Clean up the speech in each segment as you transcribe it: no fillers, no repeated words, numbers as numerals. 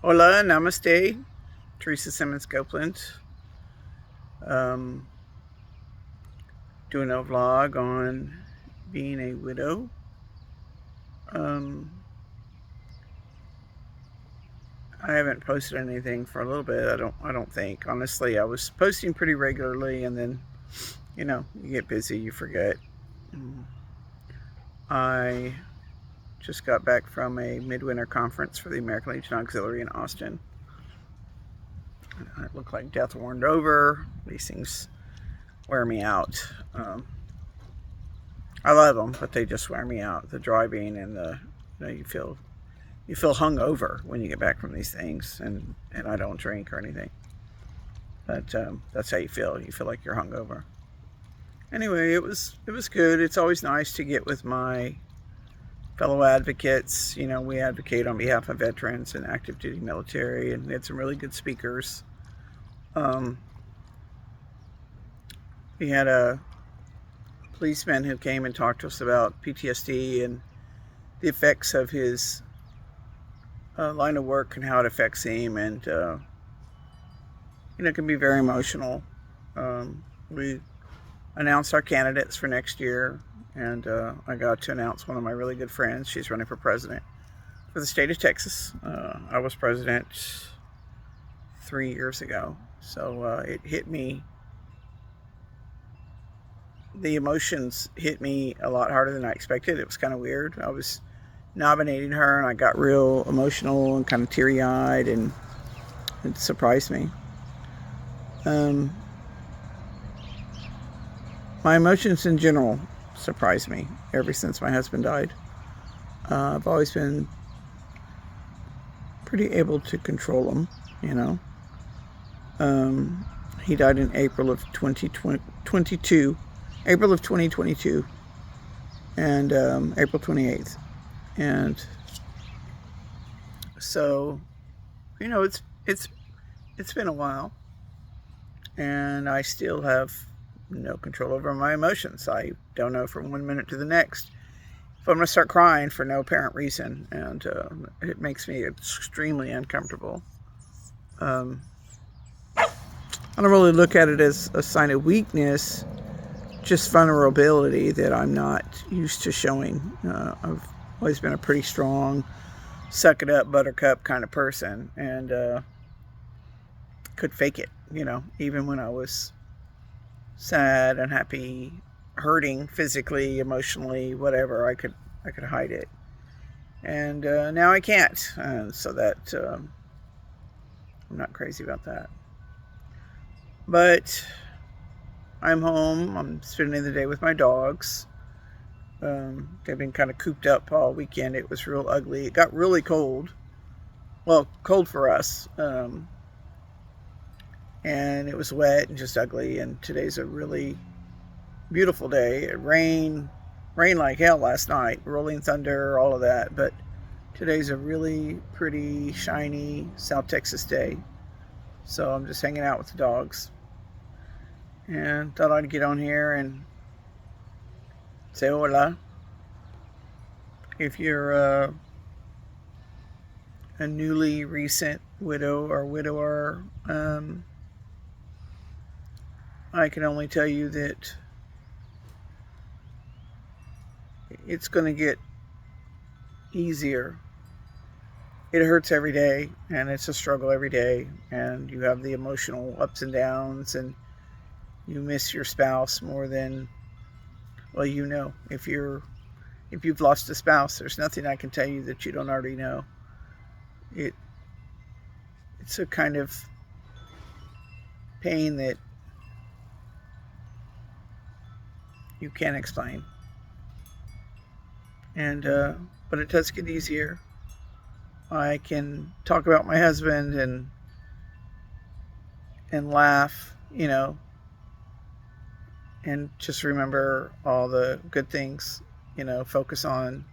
Hola, namaste. Teresa Simmons Copeland. Um, Doing a vlog on being a widow. Um, I haven't posted anything for a little bit. I don't think. Honestly, I was posting pretty regularly, and then you get busy, you forget. I just got back from a midwinter conference for the American Legion Auxiliary in Austin. It looked like death warmed over. These things wear me out. I love them, but they just wear me out. The driving and you feel hungover when you get back from these things, and I don't drink or anything, but that's how you feel. You feel like you're hungover. Anyway, it was good. It's always nice to get with my fellow advocates. We advocate on behalf of veterans and active duty military, and we had some really good speakers. Um, we had a policeman who came and talked to us about PTSD and the effects of his line of work and how it affects him, and it can be very emotional. We announced our candidates for next year, and I got to announce one of my really good friends. She's running for president for the state of Texas. I was president 3 years ago, so it hit me. The emotions hit me a lot harder than I expected. It was kind of weird. I was nominating her, and I got real emotional and kind of teary-eyed, and it surprised me. My emotions in general surprise me ever since my husband died. I've always been pretty able to control them, you know. He died in April of 2022, April of 2022, and April 28th. And so, it's been a while, and I still have no control over my emotions. I don't know from one minute to the next if I'm going to start crying for no apparent reason, and it makes me extremely uncomfortable. Um, I don't really look at it as a sign of weakness, just vulnerability that I'm not used to showing. I've always been a pretty strong, suck it up, buttercup kind of person, and could fake it, even when I was sad, unhappy, hurting physically, emotionally, whatever. I could hide it, and now I can't. And so that I'm not crazy about that. But I'm home. I'm spending the day with my dogs. They've been kind of cooped up all weekend. It was real ugly. It got really cold. Well, cold for us. And it was wet and just ugly. And today's a really beautiful day. It rained like hell last night, rolling thunder, all of that. But today's a really pretty, shiny South Texas day. So I'm just hanging out with the dogs. And thought I'd get on here and say hola. If you're a newly recent widow or widower, I can only tell you that it's going to get easier. It hurts every day, and it's a struggle every day, and you have the emotional ups and downs, and you miss your spouse more than, well, if you've lost a spouse, there's nothing I can tell you that you don't already know. It's a kind of pain that you can't explain, and but it does get easier. I can talk about my husband and laugh, and just remember all the good things, focus on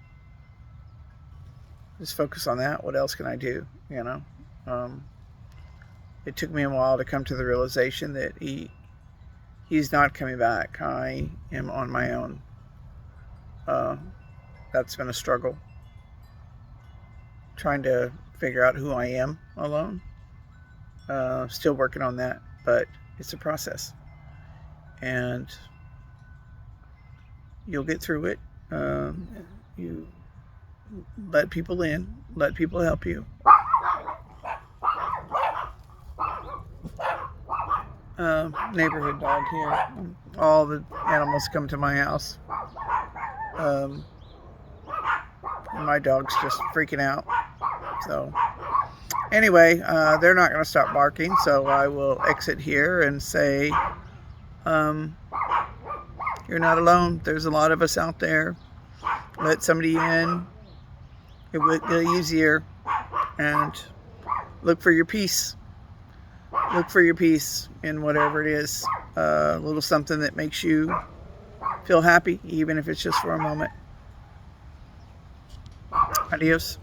that. What else can I do? Um, it took me a while to come to the realization that he's not coming back. I am on my own. That's been a struggle, trying to figure out who I am alone. Still working on that, but it's a process. And you'll get through it. You let people in, let people help you. Neighborhood dog here. All the animals come to my house. And my dog's just freaking out. So anyway, they're not going to stop barking, so I will exit here and say, you're not alone. There's a lot of us out there. Let somebody in. It will get easier. And look for your peace. Look for your peace in whatever it is. A little something that makes you feel happy, even if it's just for a moment. Adios.